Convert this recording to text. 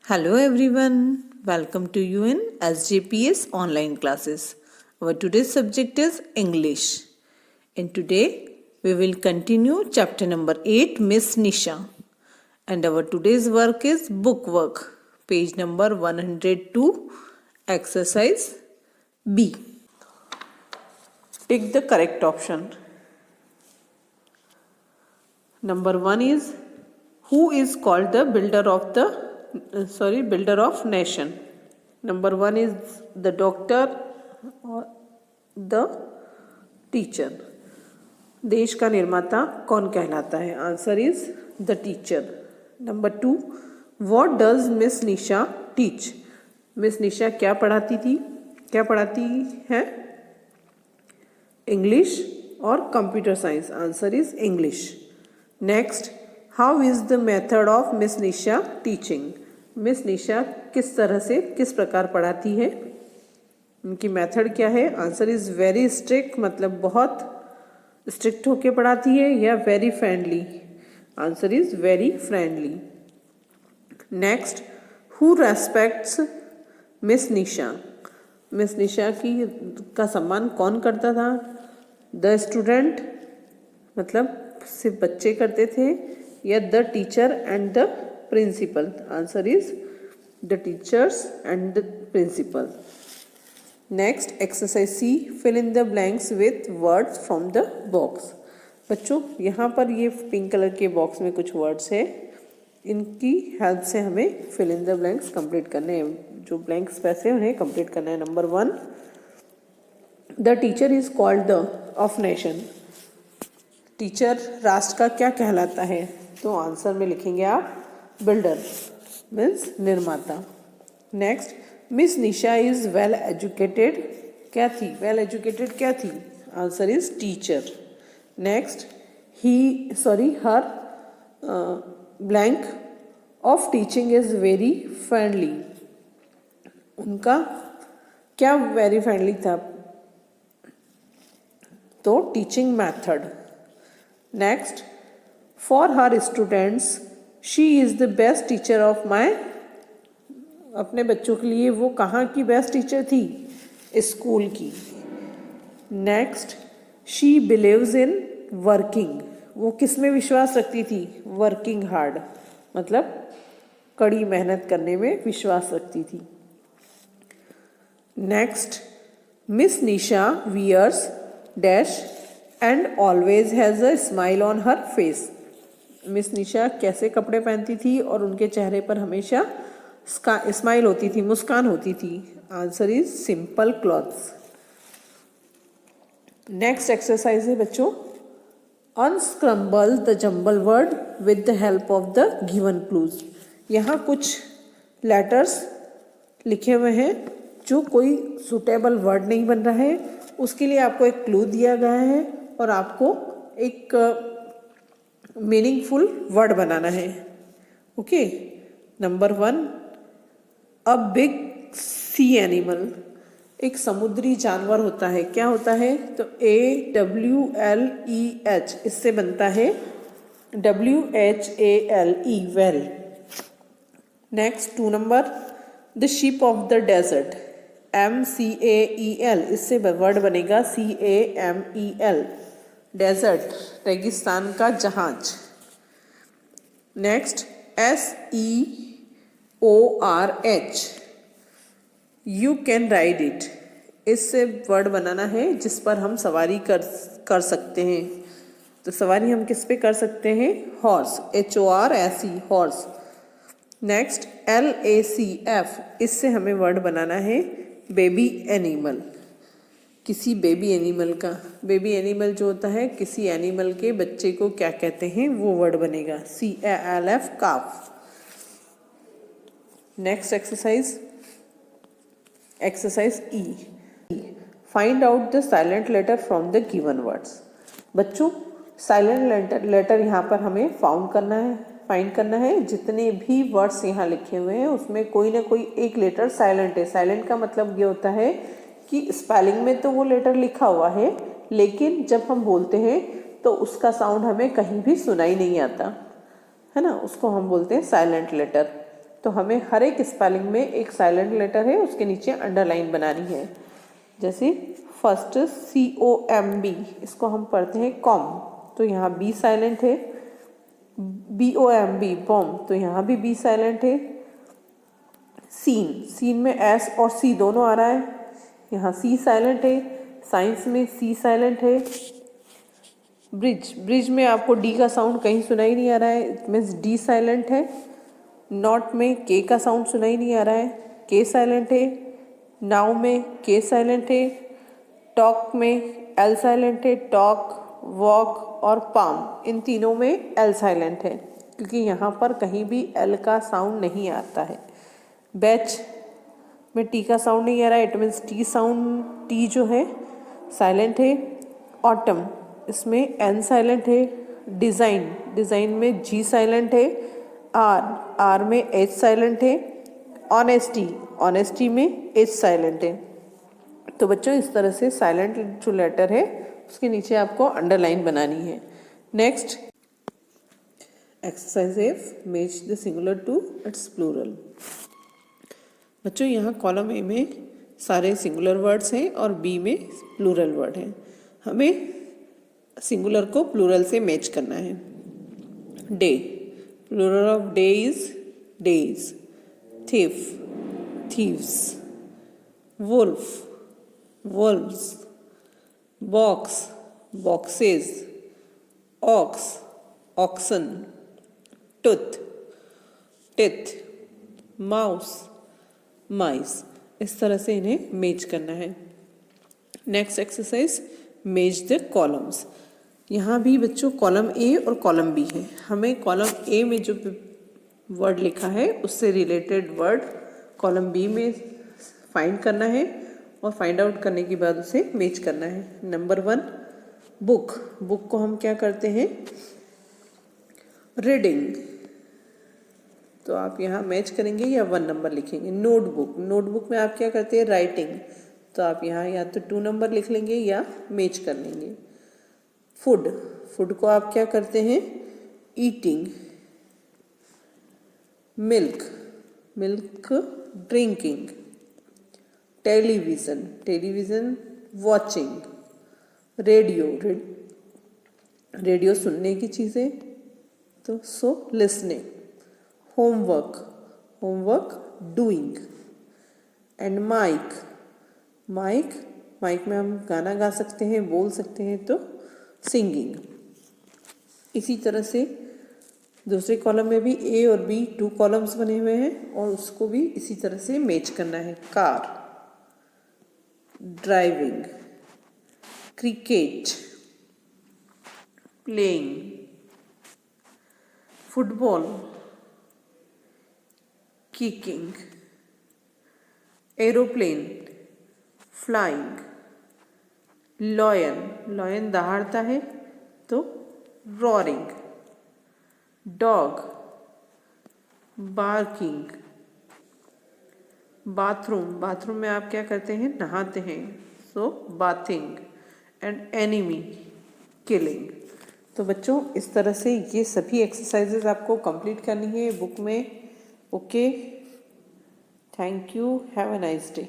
Hello everyone, welcome to you in SJPS online classes. Our today's subject is English. And today we will continue chapter number 8, Miss Nisha. And our today's work is book work, page number 102, exercise B. Pick the correct option. Number 1 is, who is called the builder of nation? Number 1 is the doctor or the teacher. देश का निर्माता कौन कहलाता है? Answer is the teacher. Number 2, what does Miss Nisha teach? Miss Nisha क्या पढ़ाती है? English और computer science. Answer is English. Next, how is the method of Miss Nisha teaching? Miss Nisha किस प्रकार पढ़ाती है? उनकी मेथड क्या है? आंसर इज वेरी स्ट्रिक्ट, मतलब बहुत स्ट्रिक्ट होके पढ़ाती है, या very friendly? Answer is very friendly. Next, who respects Miss Nisha? Miss Nisha का सम्मान कौन करता था? द स्टूडेंट, मतलब सिर्फ बच्चे करते थे, या the teacher and the principal? Answer is the teachers and the principal. Next, exercise C, fill in the blanks with words from the box. बच्चों, यहाँ पर ये पिंक कलर के बॉक्स में कुछ वर्ड्स है, इनकी हेल्प से हमें fill in the blanks complete करने हैं. जो ब्लैंक स्पेस है उन्हें कंप्लीट करना है. Number 1, the teacher is called the of nation. Teacher राष्ट्र का क्या कहलाता है? तो आंसर में लिखेंगे आप बिल्डर, मीन्स निर्माता. Next, Miss Nisha is well educated क्या थी? वेल एजुकेटेड क्या थी? Answer is teacher. Next, her blank of teaching is very friendly. उनका क्या वेरी फ्रेंडली था? तो teaching method. Next, for her students she is the best teacher of my. अपने बच्चों के लिए वो कहाँ की बेस्ट टीचर थी? स्कूल की. Next, she believes in working. वो किस में विश्वास रखती थी? वर्किंग हार्ड, मतलब कड़ी मेहनत करने में विश्वास रखती थी. Next, Miss Nisha wears dash and always has a smile on her face. Miss Nisha कैसे कपड़े पहनती थी और उनके चेहरे पर हमेशा स्माइल होती थी, मुस्कान होती थी? Answer is simple clothes. Next exercise है बच्चों, unscramble the jumble word with the help of the given clues. यहाँ कुछ लेटर्स लिखे हुए हैं, जो कोई सुटेबल वर्ड नहीं बन रहा है, उसके लिए आपको एक क्लू दिया गया है और आपको एक मीनिंगफुल वर्ड बनाना है. Okay. Number 1, a big sea animal. एक समुद्री जानवर होता है. क्या होता है? तो AWLEH, इससे बनता है WHALE, whale. Next, 2 number, the ship of the desert. MCAEL, इससे वर्ड बनेगा CAMEL, डेजर्ट, रेगिस्तान का जहाज. नेक्स्ट, SEORH, you can ride it. इससे वर्ड बनाना है जिस पर हम सवारी कर सकते हैं. तो सवारी हम किस पे कर सकते हैं? Horse, HORSE, horse. Next, LACF, इससे हमें वर्ड बनाना है बेबी एनिमल. किसी बेबी एनिमल का, बेबी एनिमल जो होता है, किसी एनिमल के बच्चे को क्या कहते हैं, वो वर्ड बनेगा CALF, calf. Next exercise, exercise E, find out the silent letter from the given words. बच्चों, साइलेंट लेटर यहाँ पर हमें फाइंड करना है. जितने भी वर्ड्स यहाँ लिखे हुए हैं उसमें कोई ना कोई एक लेटर साइलेंट है. साइलेंट का मतलब ये होता है कि स्पेलिंग में तो वो लेटर लिखा हुआ है, लेकिन जब हम बोलते हैं तो उसका साउंड हमें कहीं भी सुनाई नहीं आता, है ना. उसको हम बोलते हैं साइलेंट लेटर. तो हमें हर एक स्पेलिंग में एक साइलेंट लेटर है, उसके नीचे अंडरलाइन बनानी है। जैसे फर्स्ट COMB, इसको हम पढ़ते हैं कॉम, तो यहाँ बी साइलेंट है। BOMB बॉम, तो यहाँ भी बी साइलेंट है। सीन में S और C दोनों आ रहा है, यहाँ C साइलेंट है। साइंस में C साइलेंट है। ब्रिज में आपको D का साउंड कहीं सुनाई नहीं आ रहा है, इट मीन्स D साइलेंट है। नॉट में K का साउंड सुनाई नहीं आ रहा है, K साइलेंट है। नाउ में K साइलेंट है। टॉक में L साइलेंट है। टॉक, वॉक और पाम, इन तीनों में L साइलेंट है, क्योंकि यहाँ पर कहीं भी L का साउंड नहीं आता है। बैच में T का साउंड नहीं आ रहा है, it means T sound, T जो है साइलेंट है। ऑटम, इसमें N साइलेंट है। डिज़ाइन में G साइलेंट है। R में H साइलेंट है। ऑनेस्टी में H साइलेंट है। तो बच्चों इस तरह से साइलेंट जो लेटर है उसके नीचे आपको अंडरलाइन बनानी है। Next exercise F, match the singular to its plural. बच्चों यहाँ कॉलम ए में सारे सिंगुलर वर्ड्स हैं और बी में प्लूरल वर्ड हैं। हमें सिंगुलर को प्लूरल से मैच करना है। Day, plural of day is days. Thief, thieves. Wolf, wolves। Box, boxes। ox, oxen। tooth, teeth। Mouse, mice। इस तरह से इन्हें मैच करना है। Next exercise, match the columns. यहाँ भी बच्चों कॉलम ए और कॉलम बी है, हमें कॉलम ए में जो वर्ड लिखा है उससे रिलेटेड वर्ड कॉलम बी में फाइंड करना है और फाइंड आउट करने के बाद उसे मैच करना है। नंबर 1, बुक को हम क्या करते हैं, रीडिंग, तो आप यहाँ मैच करेंगे या 1 नंबर लिखेंगे। नोटबुक में आप क्या करते हैं, राइटिंग, तो आप यहाँ या तो 2 नंबर लिख लेंगे या मैच कर लेंगे। फूड को आप क्या करते हैं, eating. Milk drinking. Television watching. Radio सुनने की चीज़ें, तो listening. Homework doing. And mike में हम गाना गा सकते हैं, बोल सकते हैं, तो सिंगिंग। इसी तरह से दूसरे कॉलम में भी ए और बी 2 कॉलम्स बने हुए हैं और उसको भी इसी तरह से मैच करना है। Car, driving. Cricket, playing. Football, kicking. Aeroplane, flying. Lion दहाड़ता है, तो रॉरिंग। Dog, barking. बाथरूम में आप क्या करते हैं, नहाते हैं, सो बाथिंग। And enemy, killing. तो बच्चों इस तरह से ये सभी एक्सरसाइजेज आपको कंप्लीट करनी है बुक में। Okay, thank you, have a nice day.